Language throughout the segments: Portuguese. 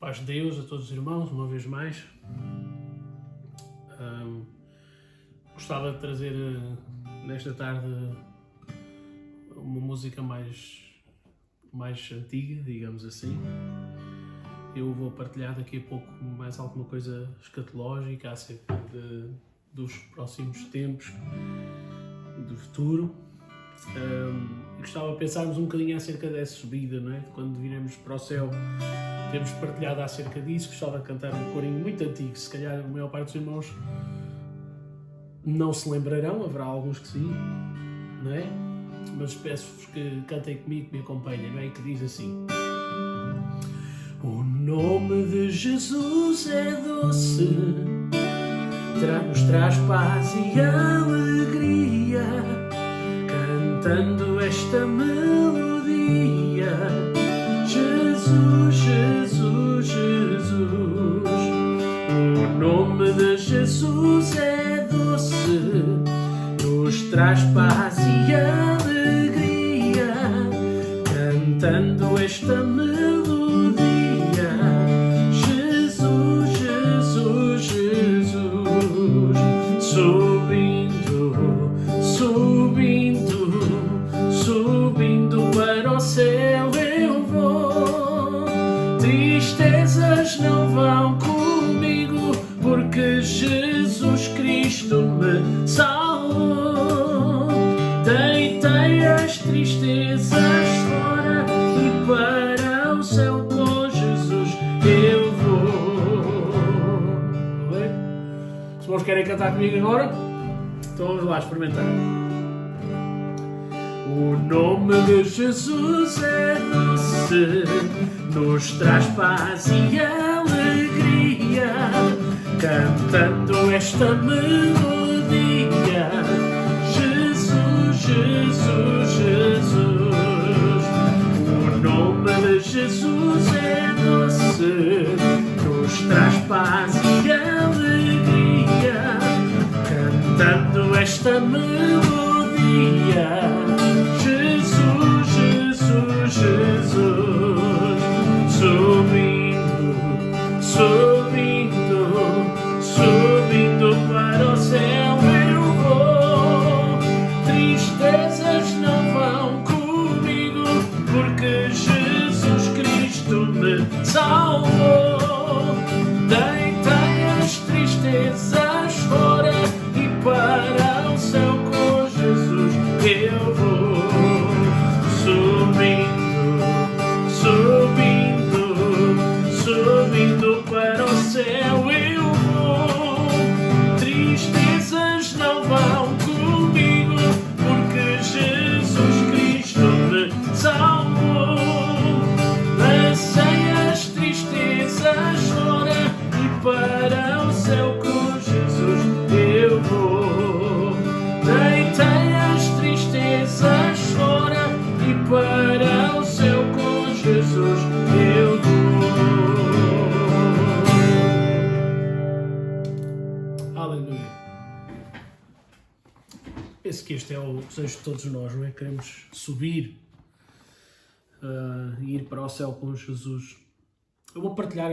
Paz de Deus a todos os irmãos, uma vez mais. Gostava de trazer nesta tarde uma música mais antiga, digamos assim. Eu vou partilhar daqui a pouco mais alguma coisa escatológica acerca dos próximos tempos, do futuro. E gostava de pensarmos um bocadinho acerca dessa subida, não é? Quando viremos para o céu, temos partilhado acerca disso. Gostava de cantar um corinho muito antigo, se calhar a maior parte dos irmãos não se lembrarão, haverá alguns que sim, não é? Mas peço-vos que cantem comigo, que me acompanhem, não é? Que diz assim: o nome de Jesus é doce, nos traz paz e alegria, cantando esta melodia. Jesus, Jesus, Jesus. O nome de Jesus é doce, nos traz paz e alegria, cantando esta melodia. Jesus, Jesus, Jesus. Subindo, subindo, subindo para o céu eu vou. Tristezas não vão comigo, porque Jesus Cristo me salvou. Deitei as tristezas fora e para o céu com Jesus eu vou. Os irmãos querem cantar comigo agora? Então vamos lá experimentar. O nome de Jesus é doce, nos traz paz e alegria, cantando esta melodia. Jesus, Jesus, Jesus. O nome de Jesus é doce, nos traz paz e alegria, cantando esta melodia. Jesus, Jesus, Jesus. Subindo, subindo, subindo para o céu eu vou. Tristezas não vão comigo, porque Jesus Cristo me salvou. Deitei as tristezas fora e para o céu com Jesus eu vou. Subindo, subindo, subindo para o céu eu vou. Tristezas não vão comigo, porque Jesus Cristo me salvou. Lancei as tristezas fora e para o céu com Jesus eu vou. Deitei as tristezas fora e para o céu com Jesus eu vou. Aleluia. Penso que este é o desejo de todos nós, não é? Queremos subir e ir para o céu com Jesus. Eu vou partilhar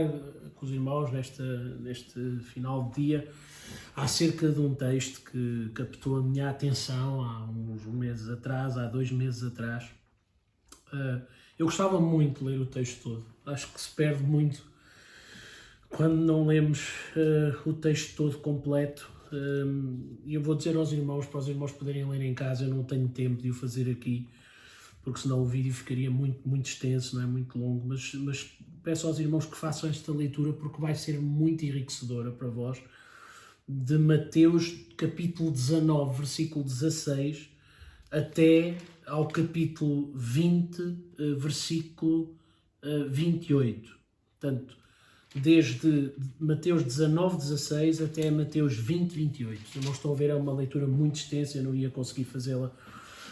com os irmãos neste final de dia acerca de um texto que captou a minha atenção há uns meses atrás, há 2 meses atrás. Eu gostava muito de ler o texto todo. Acho que se perde muito quando não lemos o texto todo completo. E eu vou dizer aos irmãos, para os irmãos poderem ler em casa, eu não tenho tempo de o fazer aqui, porque senão o vídeo ficaria muito extenso, não é? Muito longo, mas peço aos irmãos que façam esta leitura, porque vai ser muito enriquecedora para vós, de Mateus capítulo 19, versículo 16, até ao capítulo 20, versículo 28. Portanto, desde Mateus 19, 16 até Mateus 20, 28. Os irmãos estão a ver, é uma leitura muito extensa, eu não ia conseguir fazê-la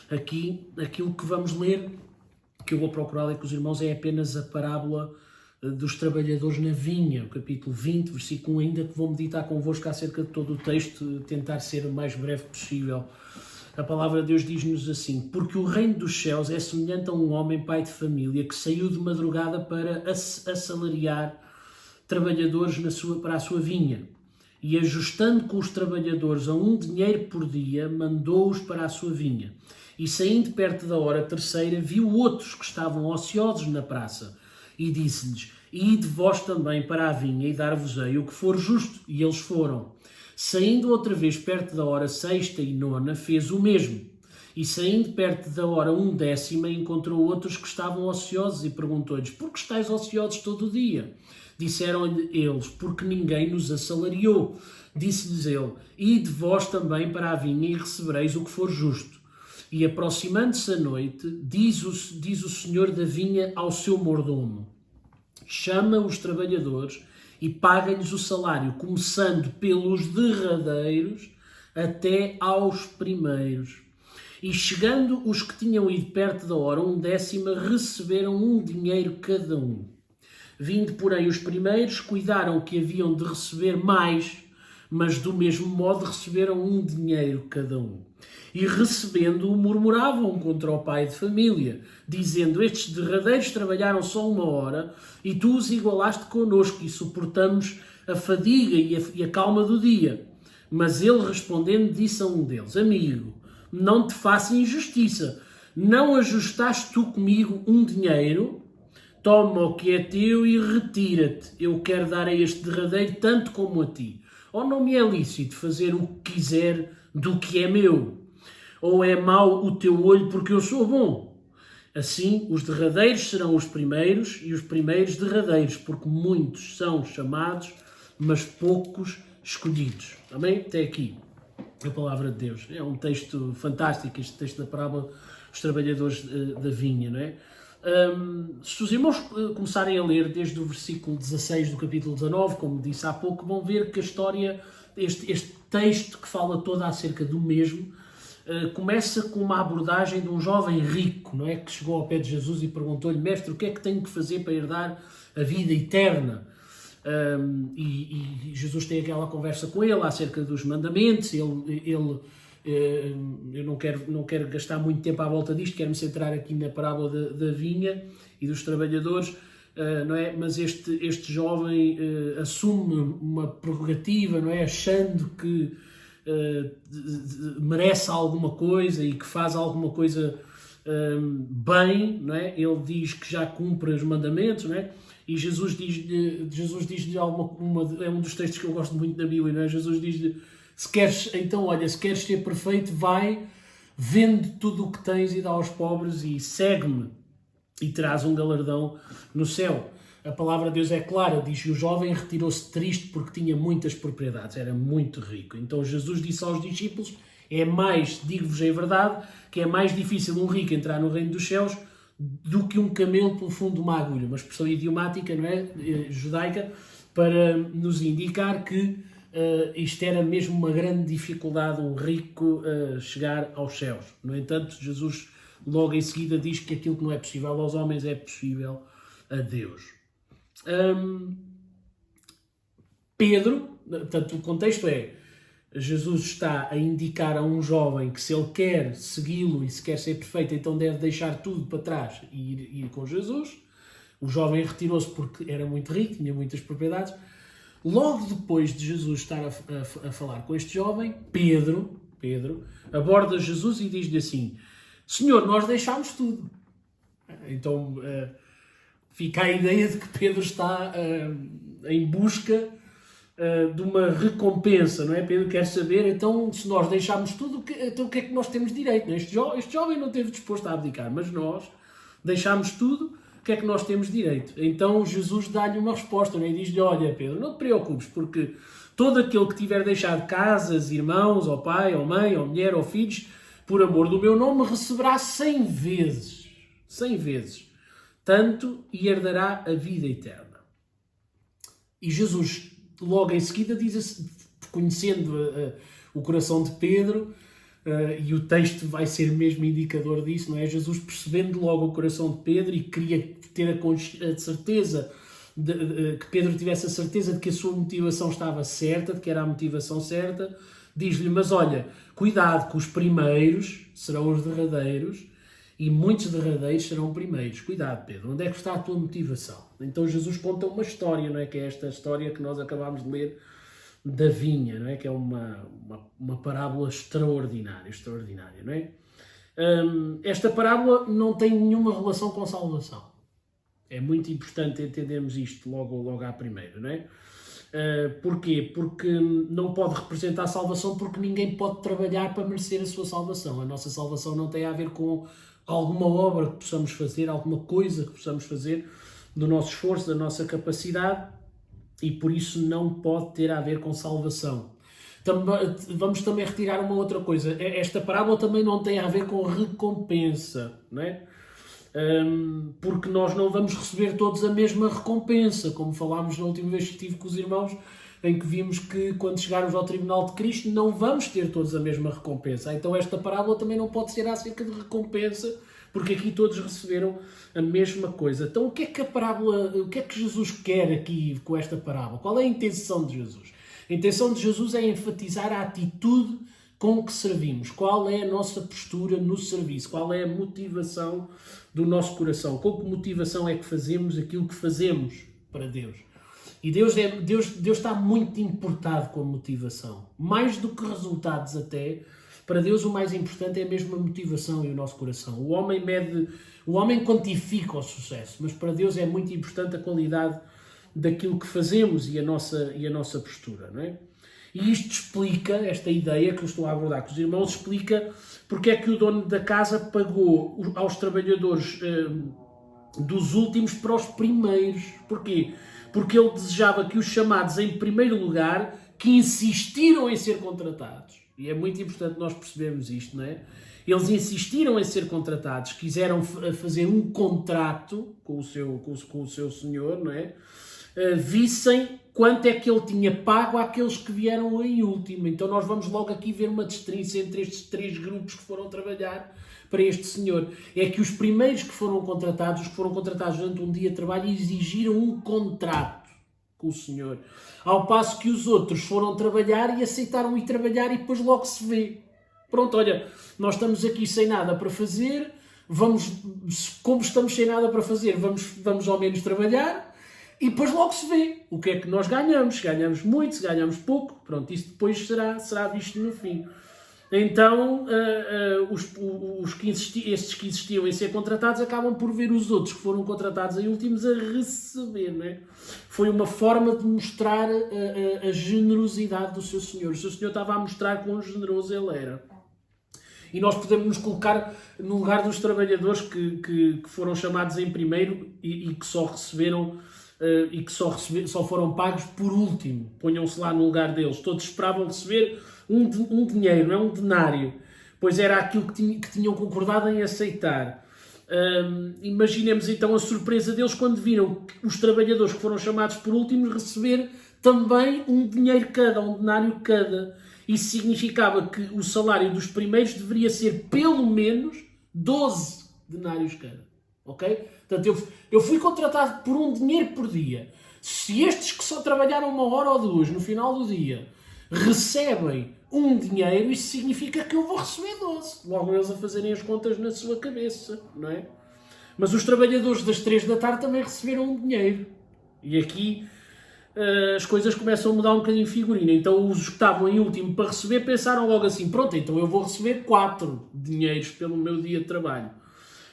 aqui. Aquilo que vamos ler, que eu vou procurar ler com os irmãos, é apenas a parábola dos trabalhadores na vinha, o capítulo 20, versículo 1, ainda que vou meditar convosco acerca de todo o texto, tentar ser o mais breve possível. A palavra de Deus diz-nos assim: porque o reino dos céus é semelhante a um homem pai de família que saiu de madrugada para assalariar trabalhadores para a sua vinha. E ajustando com os trabalhadores a 1 dinheiro por dia, mandou-os para a sua vinha. E saindo perto da hora terceira, viu outros que estavam ociosos na praça. E disse-lhes: ide vós também para a vinha e dar-vos-ei o que for justo. E eles foram. Saindo outra vez perto da hora sexta e nona, fez o mesmo. E saindo perto da hora 1/10, encontrou outros que estavam ociosos e perguntou-lhes: por que estáis ociosos todo o dia? Disseram-lhe eles: porque ninguém nos assalariou. Disse-lhes ele: ide vós também para a vinha e recebereis o que for justo. E aproximando-se a noite, diz o senhor da vinha ao seu mordomo: chama os trabalhadores e paga-lhes o salário, começando pelos derradeiros até aos primeiros. E chegando os que tinham ido perto da hora 1/10, receberam 1 dinheiro cada um. Vindo, porém, os primeiros, cuidaram que haviam de receber mais, mas do mesmo modo receberam 1 dinheiro cada um. E recebendo-o, murmuravam contra o pai de família, dizendo: estes derradeiros trabalharam só 1 hora, e tu os igualaste connosco, e suportamos a fadiga e a calma do dia. Mas ele, respondendo, disse a um deles: amigo, não te faça injustiça. Não ajustaste tu comigo 1 dinheiro? Toma o que é teu e retira-te. Eu quero dar a este derradeiro tanto como a ti. Ou não me é lícito fazer o que quiser do que é meu? Ou é mau o teu olho porque eu sou bom? Assim, os derradeiros serão os primeiros e os primeiros derradeiros, porque muitos são chamados, mas poucos escolhidos. Amém? Até aqui a palavra de Deus. É um texto fantástico, este texto da parábola dos trabalhadores da vinha, não é? Se os irmãos começarem a ler desde o versículo 16 do capítulo 19, como disse há pouco, vão ver que a história, este texto que fala todo acerca do mesmo, começa com uma abordagem de um jovem rico, não é? Que chegou ao pé de Jesus e perguntou-lhe: mestre, o que é que tenho que fazer para herdar a vida eterna? E Jesus tem aquela conversa com ele acerca dos mandamentos. Eu não quero gastar muito tempo à volta disto, quero-me centrar aqui na parábola da vinha e dos trabalhadores, não é? Mas este jovem assume uma prerrogativa, não é? Achando que merece alguma coisa e que faz alguma coisa bem, não é? Ele diz que já cumpre os mandamentos, não é? E Jesus diz-lhe é um dos textos que eu gosto muito da Bíblia, não é? Jesus diz-lhe: se queres ser perfeito, vai, vende tudo o que tens e dá aos pobres e segue-me e terás um galardão no céu. A palavra de Deus é clara, diz que o jovem retirou-se triste porque tinha muitas propriedades, era muito rico. Então Jesus disse aos discípulos: digo-vos a verdade, que é mais difícil um rico entrar no reino dos céus do que um camelo pelo fundo de uma agulha. Uma expressão idiomática, não é? Judaica, para nos indicar que isto era mesmo uma grande dificuldade, um rico chegar aos céus. No entanto, Jesus logo em seguida diz que aquilo que não é possível aos homens é possível a Deus. Pedro, portanto, o contexto é: Jesus está a indicar a um jovem que, se ele quer segui-lo e se quer ser perfeito, então deve deixar tudo para trás e ir com Jesus. O jovem retirou-se porque era muito rico, tinha muitas propriedades. Logo depois de Jesus estar a falar com este jovem, Pedro aborda Jesus e diz-lhe assim: Senhor, nós deixámos tudo. Então fica a ideia de que Pedro está em busca de uma recompensa, não é? Pedro quer saber, então, se nós deixámos tudo, então o que é que nós temos direito? Não é? Este jovem não esteve disposto a abdicar, mas nós deixámos tudo, o que é que nós temos direito? Então Jesus dá-lhe uma resposta, não é? E diz-lhe: olha, Pedro, não te preocupes, porque todo aquele que tiver deixado casas, irmãos, ou pai, ou mãe, ou mulher, ou filhos, por amor do meu nome, receberá 100 vezes, tanto, e herdará a vida eterna. E Jesus, logo em seguida, diz, conhecendo o coração de Pedro, e o texto vai ser mesmo indicador disso, não é? Jesus, percebendo logo o coração de Pedro e queria ter a certeza, que Pedro tivesse a certeza de que a sua motivação estava certa, de que era a motivação certa, diz-lhe: mas olha, cuidado, que os primeiros serão os derradeiros e muitos derradeiros serão primeiros. Cuidado, Pedro, onde é que está a tua motivação? Então Jesus conta uma história, não é? Que é esta história que nós acabámos de ler da vinha, não é? Que é uma parábola extraordinária, não é? Esta parábola não tem nenhuma relação com salvação. É muito importante entendermos isto logo à primeira, não é? Porquê? Porque não pode representar a salvação, porque ninguém pode trabalhar para merecer a sua salvação. A nossa salvação não tem a ver com alguma obra que possamos fazer, alguma coisa que possamos fazer do nosso esforço, da nossa capacidade, e por isso não pode ter a ver com salvação. Vamos também retirar uma outra coisa. Esta parábola também não tem a ver com recompensa, não é? Porque nós não vamos receber todos a mesma recompensa, como falámos na última vez que estive com os irmãos, em que vimos que quando chegarmos ao tribunal de Cristo não vamos ter todos a mesma recompensa. Então esta parábola também não pode ser acerca de recompensa, porque aqui todos receberam a mesma coisa. Então o que é que Jesus quer aqui com esta parábola? Qual é a intenção de Jesus? A intenção de Jesus é enfatizar a atitude com que servimos. Qual é a nossa postura no serviço? Qual é a motivação do nosso coração? Com que motivação é que fazemos aquilo que fazemos para Deus? E Deus está muito importado com a motivação. Mais do que resultados até, para Deus o mais importante é mesmo a motivação e o nosso coração. O homem quantifica o sucesso, mas para Deus é muito importante a qualidade daquilo que fazemos e a nossa postura, não é? E isto explica, esta ideia que eu estou a abordar com os irmãos, explica porque é que o dono da casa pagou aos trabalhadores dos últimos para os primeiros. Porquê? Porque ele desejava que os chamados em primeiro lugar, que insistiram em ser contratados, e é muito importante nós percebermos isto, não é? Eles insistiram em ser contratados, quiseram fazer um contrato com o seu senhor, não é? Vissem quanto é que ele tinha pago àqueles que vieram em último. Então nós vamos logo aqui ver uma distinção entre estes três grupos que foram trabalhar para este senhor. É que os primeiros que foram contratados durante um dia de trabalho, exigiram um contrato com o senhor. Ao passo que os outros foram trabalhar e aceitaram ir trabalhar e depois logo se vê. Pronto, olha, nós estamos aqui sem nada para fazer, como estamos sem nada para fazer, vamos ao menos trabalhar. E depois logo se vê o que é que nós ganhamos. Se ganhamos muito, se ganhamos pouco. Pronto, isso depois será visto no fim. Então, estes que insistiam em ser contratados acabam por ver os outros que foram contratados em últimos a receber, não é? Foi uma forma de mostrar a generosidade do seu Senhor. O seu Senhor estava a mostrar quão generoso ele era. E nós podemos nos colocar no lugar dos trabalhadores que foram chamados em primeiro e que só receberam... e que só foram pagos por último. Ponham-se lá no lugar deles. Todos esperavam receber um dinheiro, não é? Um denário. Pois era aquilo que tinham concordado em aceitar. Imaginemos então a surpresa deles quando viram os trabalhadores que foram chamados por últimos receber também um dinheiro cada, um denário cada. Isso significava que o salário dos primeiros deveria ser pelo menos 12 denários cada. Ok? Portanto, eu fui contratado por um dinheiro por dia. Se estes que só trabalharam 1 hora ou 2 no final do dia recebem um dinheiro, isso significa que eu vou receber 12. Logo eles a fazerem as contas na sua cabeça, não é? Mas os trabalhadores das 3 da tarde também receberam um dinheiro. E aqui as coisas começam a mudar um bocadinho de figurina. Então os que estavam em último para receber pensaram logo assim, pronto, então eu vou receber 4 dinheiros pelo meu dia de trabalho.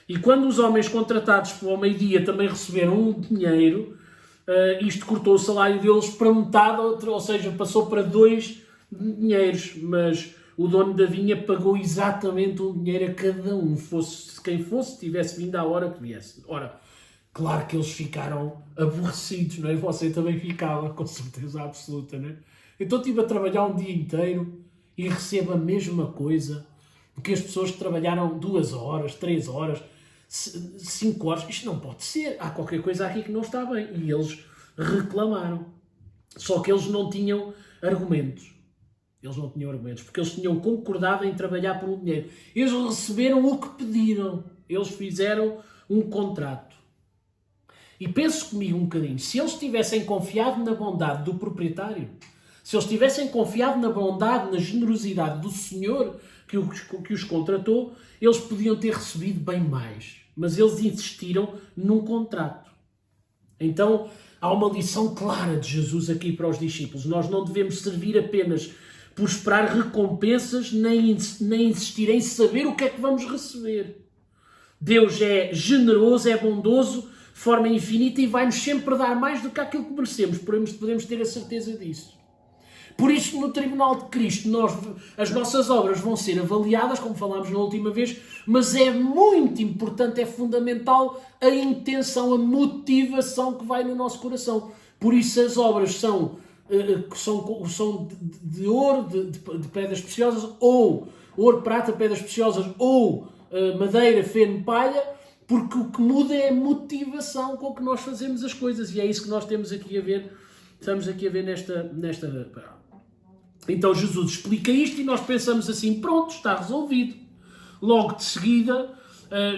E quando os homens contratados para o meio-dia também receberam um dinheiro, isto cortou o salário deles para metade, ou seja, passou para 2 dinheiros. Mas o dono da vinha pagou exatamente um dinheiro a cada um, quem fosse, tivesse vindo à hora que viesse. Ora, claro que eles ficaram aborrecidos, não é? Você também ficava, com certeza absoluta, não é? Então estive a trabalhar um dia inteiro e recebo a mesma coisa do que as pessoas que trabalharam 2 horas, 3 horas... 5 horas, isto não pode ser, há qualquer coisa aqui que não está bem. E eles reclamaram. Só que eles não tinham argumentos. Porque eles tinham concordado em trabalhar por um dinheiro. Eles receberam o que pediram. Eles fizeram um contrato. E pense comigo um bocadinho. Se eles tivessem confiado na bondade do proprietário, se eles tivessem confiado na bondade, na generosidade do senhor que os contratou, eles podiam ter recebido bem mais. Mas eles insistiram num contrato. Então, há uma lição clara de Jesus aqui para os discípulos. Nós não devemos servir apenas por esperar recompensas, nem insistir em saber o que é que vamos receber. Deus é generoso, é bondoso, de forma infinita, e vai-nos sempre dar mais do que aquilo que merecemos. Podemos ter a certeza disso. Por isso, no Tribunal de Cristo, as nossas obras vão ser avaliadas, como falámos na última vez, mas é muito importante, é fundamental a intenção, a motivação que vai no nosso coração. Por isso as obras são de ouro, de pedras preciosas, ou ouro, prata, pedras preciosas, ou madeira, feno, palha, porque o que muda é a motivação com que nós fazemos as coisas, e é isso que nós temos aqui a ver, estamos aqui a ver nesta. Então Jesus explica isto e nós pensamos assim, pronto, está resolvido. Logo de seguida,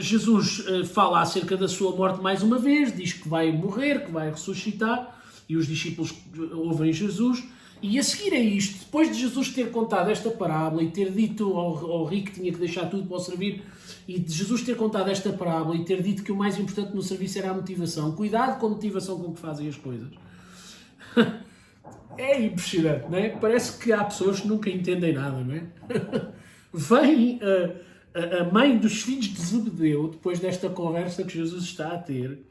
Jesus fala acerca da sua morte mais uma vez, diz que vai morrer, que vai ressuscitar, e os discípulos ouvem Jesus. E a seguir a isto, depois de Jesus ter contado esta parábola e ter dito ao rico que tinha que deixar tudo para o servir, e de Jesus ter contado esta parábola e ter dito que o mais importante no serviço era a motivação, cuidado com a motivação com que fazem as coisas. É impressionante, não é? Parece que há pessoas que nunca entendem nada, não é? Vem a mãe dos filhos de Zebedeu, depois desta conversa que Jesus está a ter,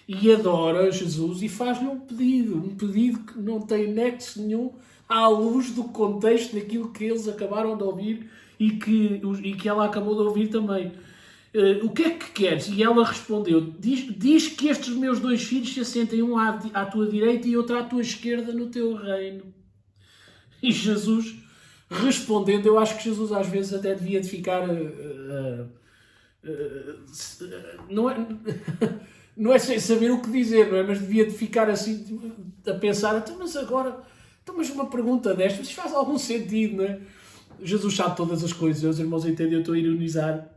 e adora Jesus e faz-lhe um pedido que não tem nexo nenhum à luz do contexto daquilo que eles acabaram de ouvir e que ela acabou de ouvir também. O que é que queres? E ela respondeu, diz que estes meus 2 filhos se assentem, um à tua direita e outro à tua esquerda no teu reino. E Jesus, respondendo, eu acho que Jesus às vezes até devia de ficar... não é sem saber o que dizer, não é? Mas devia de ficar assim a pensar, mas agora, mas uma pergunta destas, isto faz algum sentido, não é? Jesus sabe todas as coisas, os irmãos entendem, eu estou a ironizar,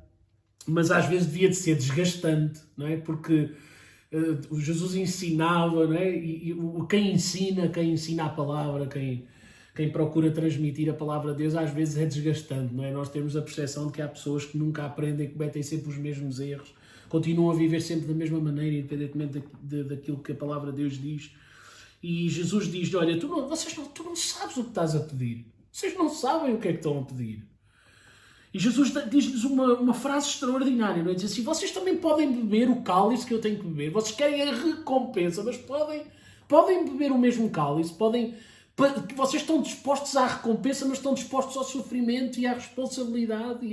mas às vezes devia de ser desgastante, não é? Porque Jesus ensinava, não é? E quem ensina a palavra, quem procura transmitir a palavra de Deus, às vezes é desgastante, não é? Nós temos a percepção de que há pessoas que nunca aprendem, que cometem sempre os mesmos erros, continuam a viver sempre da mesma maneira, independentemente daquilo que a palavra de Deus diz. E Jesus diz, olha, tu não sabes o que estás a pedir. Vocês não sabem o que é que estão a pedir. E Jesus diz-lhes uma frase extraordinária, não é? Diz assim, vocês também podem beber o cálice que eu tenho que beber. Vocês querem a recompensa, mas podem beber o mesmo cálice, vocês estão dispostos à recompensa, mas estão dispostos ao sofrimento e à responsabilidade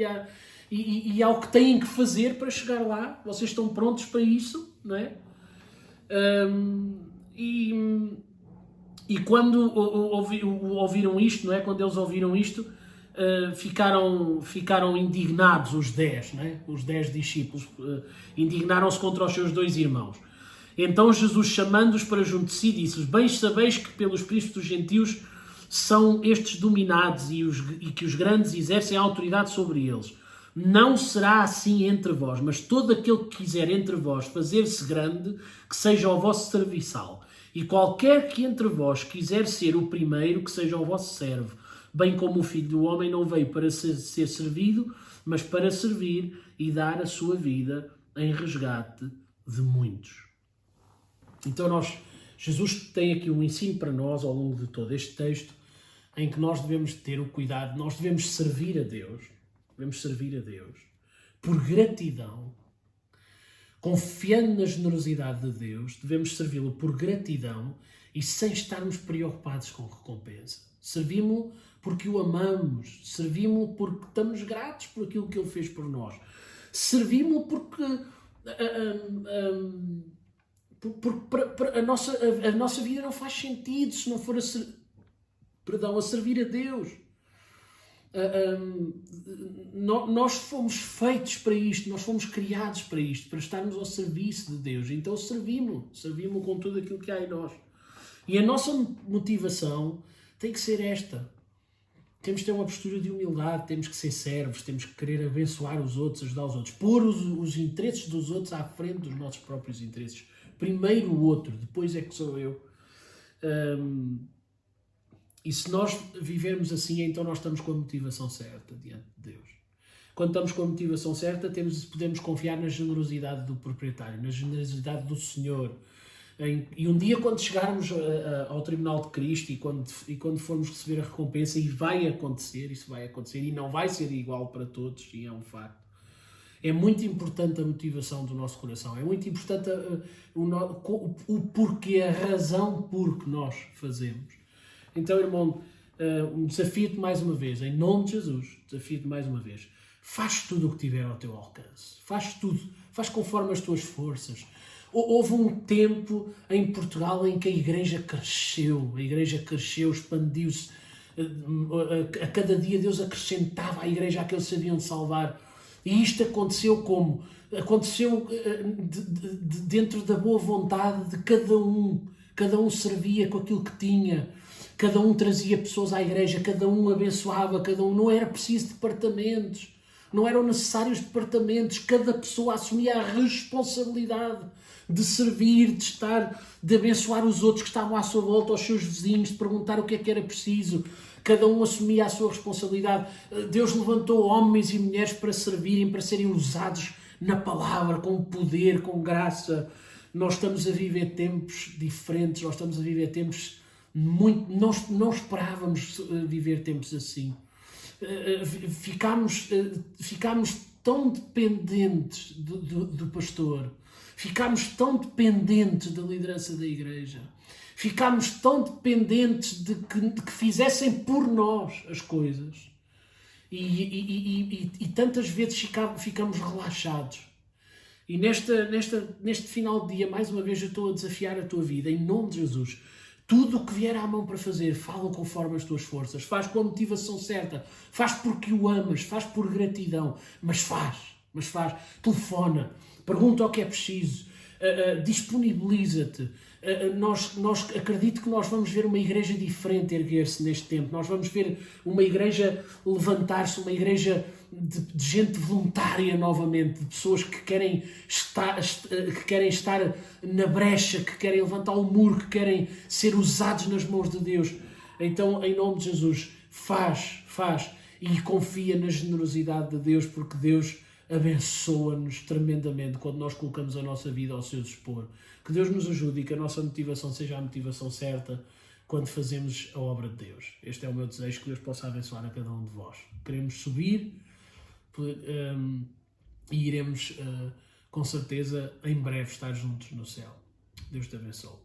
e ao que têm que fazer para chegar lá. Vocês estão prontos para isso, não é? E quando ouviram isto, não é? Quando eles ouviram isto, ficaram indignados os 10, não é? Os 10 discípulos indignaram-se contra os seus 2 irmãos. Então Jesus, chamando-os para junto de si, disse-lhes, bem sabeis que pelos príncipes dos gentios são estes dominados e que os grandes exercem a autoridade sobre eles. Não será assim entre vós, mas todo aquele que quiser entre vós fazer-se grande, que seja o vosso serviçal. E qualquer que entre vós quiser ser o primeiro, que seja o vosso servo. Bem como o Filho do Homem não veio para ser servido, mas para servir e dar a sua vida em resgate de muitos. Então Jesus tem aqui um ensino para nós ao longo de todo este texto, em que nós devemos ter o cuidado, nós devemos servir a Deus por gratidão, confiando na generosidade de Deus, devemos servi-lo por gratidão e sem estarmos preocupados com recompensa. Servimos-lo porque o amamos, servimos-lo porque estamos gratos por aquilo que ele fez por nós, servimos-lo porque a nossa vida não faz sentido se não for a servir a Deus. Nós fomos feitos para isto, nós fomos criados para isto, para estarmos ao serviço de Deus. Então servimos com tudo aquilo que há em nós. E a nossa motivação tem que ser esta. Temos que ter uma postura de humildade, temos que ser servos, temos que querer abençoar os outros, ajudar os outros, pôr os interesses dos outros à frente dos nossos próprios interesses. Primeiro o outro, depois é que sou eu. E se nós vivermos assim, então nós estamos com a motivação certa diante de Deus. quando estamos com a motivação certa, podemos confiar na generosidade do proprietário, na generosidade do Senhor. E um dia, quando chegarmos ao tribunal de Cristo e quando formos receber a recompensa, e vai acontecer, isso vai acontecer, e não vai ser igual para todos, e é um facto. É muito importante a motivação do nosso coração, é muito importante o porquê, a razão por que nós fazemos. Então, irmão, desafio-te mais uma vez, em nome de Jesus, desafio-te mais uma vez. Faz tudo o que tiver ao teu alcance. Faz tudo. Faz conforme as tuas forças. Houve um tempo em Portugal em que a igreja cresceu, expandiu-se. A cada dia Deus acrescentava à igreja aqueles que sabiam de salvar. E isto aconteceu como? Aconteceu dentro da boa vontade de cada um. Cada um servia com aquilo que tinha. Cada um trazia pessoas à igreja. Cada um abençoava. Cada um. Não era preciso departamentos. Não eram necessários departamentos. Cada pessoa assumia a responsabilidade de servir, de estar, de abençoar os outros que estavam à sua volta, aos seus vizinhos, de perguntar o que é que era preciso. Cada um assumia a sua responsabilidade. Deus levantou homens e mulheres para servirem, para serem usados na palavra, com poder, com graça. Nós estamos a viver tempos diferentes, nós estamos a viver tempos muito... Não esperávamos viver tempos assim. Ficámos tão dependentes do pastor. Ficámos tão dependentes da liderança da igreja. Ficámos tão dependentes de que fizessem por nós as coisas. E tantas vezes ficamos relaxados. E neste final de dia, mais uma vez, eu estou a desafiar a tua vida, em nome de Jesus. Tudo o que vier à mão para fazer, fala conforme as tuas forças. Faz com a motivação certa. Faz porque o amas. Faz por gratidão. Mas faz. Telefona. Pergunta o que é preciso. Disponibiliza-te. Acredito que nós vamos ver uma igreja diferente erguer-se neste tempo. Nós vamos ver uma igreja levantar-se, uma igreja de gente voluntária novamente, de pessoas que querem estar na brecha, que querem levantar o muro, que querem ser usados nas mãos de Deus. Então, em nome de Jesus, faz e confia na generosidade de Deus, porque Deus abençoa-nos tremendamente quando nós colocamos a nossa vida ao seu dispor. Que Deus nos ajude e que a nossa motivação seja a motivação certa quando fazemos a obra de Deus. Este é o meu desejo, que Deus possa abençoar a cada um de vós. Queremos subir e iremos, com certeza, em breve estar juntos no céu. Deus te abençoe.